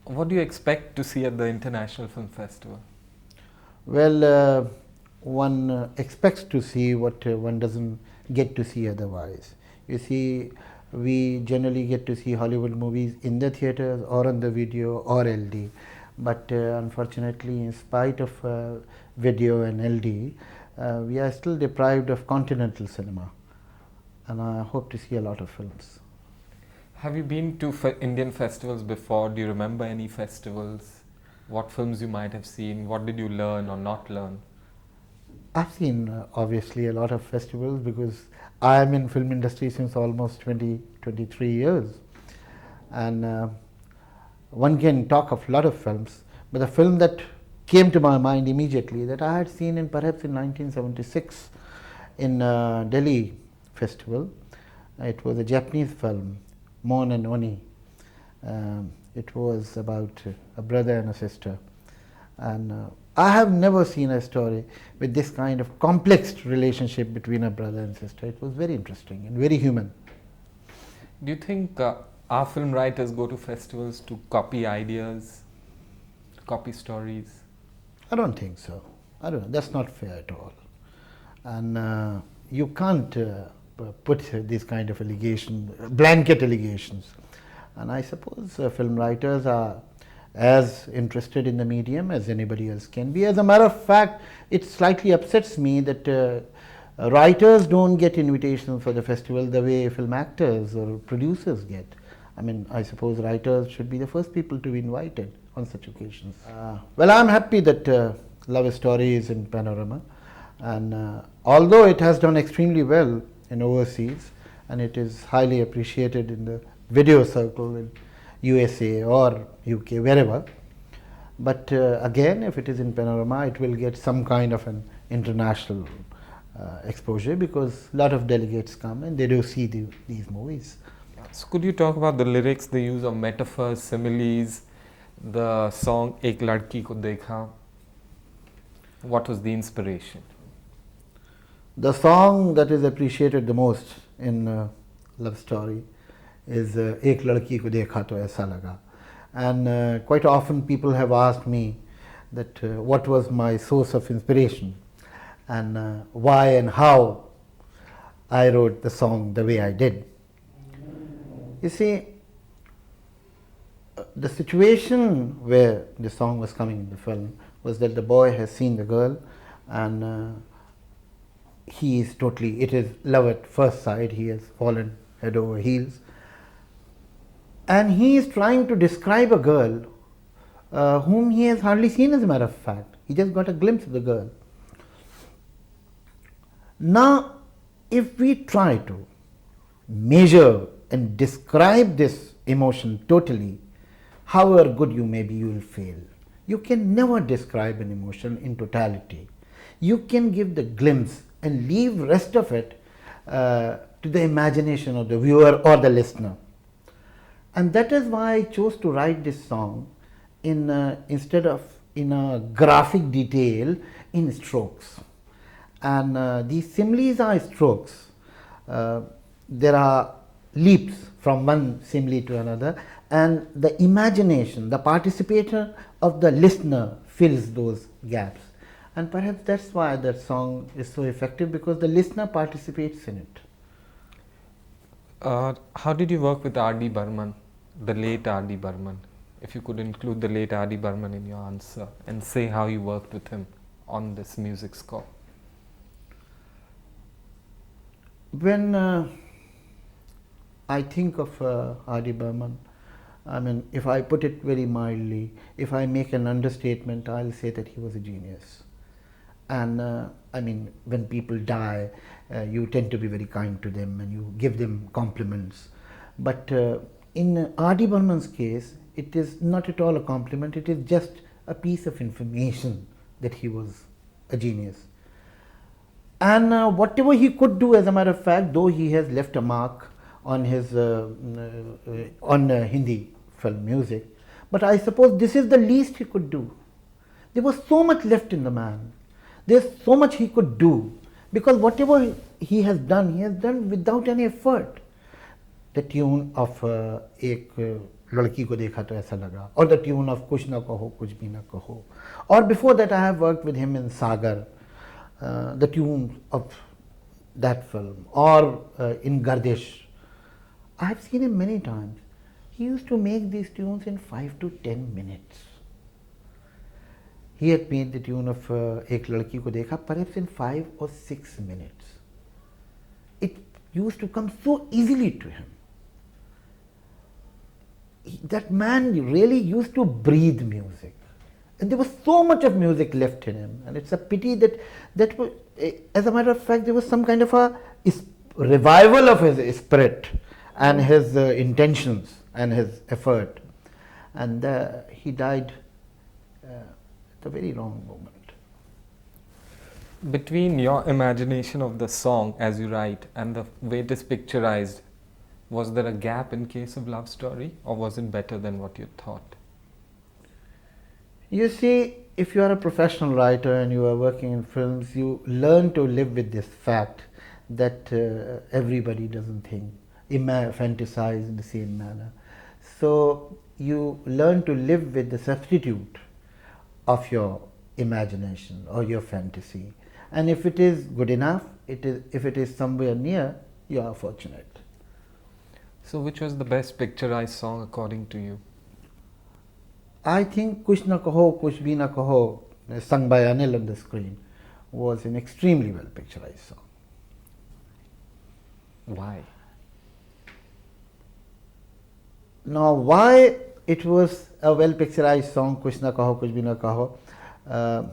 What do you expect to see at the International Film Festival? Well, one expects to see what one doesn't get to see otherwise. You see, we generally get to see Hollywood movies in the theaters or on the video or LD. But unfortunately, in spite of video and LD, we are still deprived of continental cinema. And I hope to see a lot of films. Have you been to Indian festivals before? Do you remember any festivals? What films you might have seen? What did you learn or not learn? I've seen obviously a lot of festivals because I am in film industry since almost 23 years. And one can talk of a lot of films, but the film that came to my mind immediately that I had seen in perhaps in 1976 in Delhi festival. It was a Japanese film, Mon and Oni. It was about a brother and a sister. And I have never seen a story with this kind of complex relationship between a brother and sister. It was very interesting and very human. Do you think our film writers go to festivals to copy ideas, to copy stories? I don't think so. I don't know. That's not fair at all. And you can't put these kind of allegations, blanket allegations. And I suppose film writers are as interested in the medium as anybody else can be. As a matter of fact, it slightly upsets me that writers don't get invitations for the festival the way film actors or producers get. I mean, I suppose writers should be the first people to be invited on such occasions. Well, I'm happy that Love Story is in Panorama, and although it has done extremely well in overseas and it is highly appreciated in the video circle in USA or UK, wherever, but again, if it is in Panorama, it will get some kind of an international exposure because a lot of delegates come and they do see these movies. So could you talk about the lyrics, the use of metaphors, similes, the song Ek Ladki Ko Dekha? What was the inspiration? The song that is appreciated the most in Love Story is Ek Ladki Ko Dekha To Aisa Laga. And quite often people have asked me that what was my source of inspiration and why and how I wrote the song the way I did. You see, the situation where the song was coming in the film was that the boy has seen the girl and he is totally, it is love at first sight, he has fallen head over heels. And he is trying to describe a girl whom he has hardly seen, as a matter of fact. He just got a glimpse of the girl. Now, if we try to measure and describe this emotion totally, however good you may be, you will fail. You can never describe an emotion in totality. You can give the glimpse and leave rest of it to the imagination of the viewer or the listener. And that is why I chose to write this song in instead of in a graphic detail, in strokes. And these similes are strokes. There are leaps from one simile to another, and the imagination, the participator of the listener fills those gaps. And perhaps that's why that song is so effective, because the listener participates in it. How did you work with R.D. Burman, the late R.D. Burman? If you could include the late R.D. Burman in your answer and say how you worked with him on this music score. When I think of R.D. Burman, I mean, if I put it very mildly, if I make an understatement, I'll say that he was a genius. And I mean, when people die, you tend to be very kind to them and you give them compliments. But in R.D. Burman's case, it is not at all a compliment, it is just a piece of information that he was a genius. And whatever he could do, as a matter of fact, though he has left a mark on his Hindi film music, but I suppose this is the least he could do. There was so much left in the man. There's so much he could do, because whatever he has done without any effort. The tune of Ek लड़की को देखा तो ऐसा लगा, or the tune of कुछ ना कहो कुछ भी ना कहो, or before that I have worked with him in Sagar, the tune of that film, or in Gardish. I have seen him many times. He used to make these tunes in 5 to 10 minutes. He had made the tune of Ek Ladki Ko Dekha perhaps in 5 or 6 minutes. It used to come so easily to him. That man really used to breathe music. And there was so much of music left in him. And it's a pity that, as a matter of fact, there was some kind of a revival of his spirit and his intentions and his effort. And he died at a very wrong moment. Between your imagination of the song as you write and the way it is picturized, was there a gap in case of Love Story, or was it better than what you thought? You see, if you are a professional writer and you are working in films, you learn to live with this fact that everybody doesn't think, fantasize in the same manner. So you learn to live with the substitute of your imagination or your fantasy. And if it is good enough, if it is somewhere near, you are fortunate. So which was the best picturized song according to you? I think Kuch Na Kaho, Kuch Bhi Na Kaho, sung by Anil on the screen, was an extremely well picturized song. Why? Now, why it was a well picturized song, Kuch Na Kaho, Kuch Bhi Na Kaho,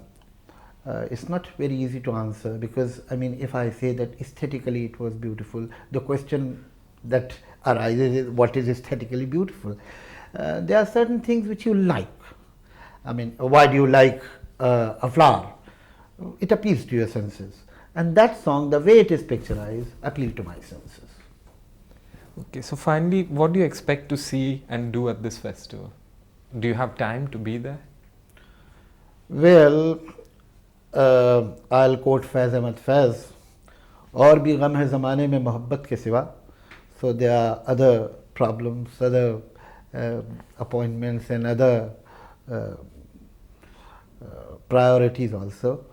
it's not very easy to answer, because I mean, if I say that aesthetically it was beautiful, the question that arises is what is aesthetically beautiful? There are certain things which you like. I mean, why do you like a flower? It appeals to your senses. And that song, the way it is picturized, appealed to my senses. Okay, so finally, what do you expect to see and do at this festival? Do you have time to be there? Well, I'll quote Faiz Ahmad Faiz, और भी गम है ज़माने में मोहब्बत के सिवा. So there are other problems, other appointments and other priorities also.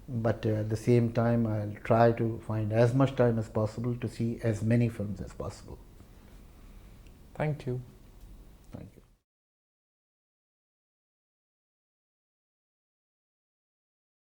But at the same time, I'll try to find as much time as possible to see as many films as possible. Thank you.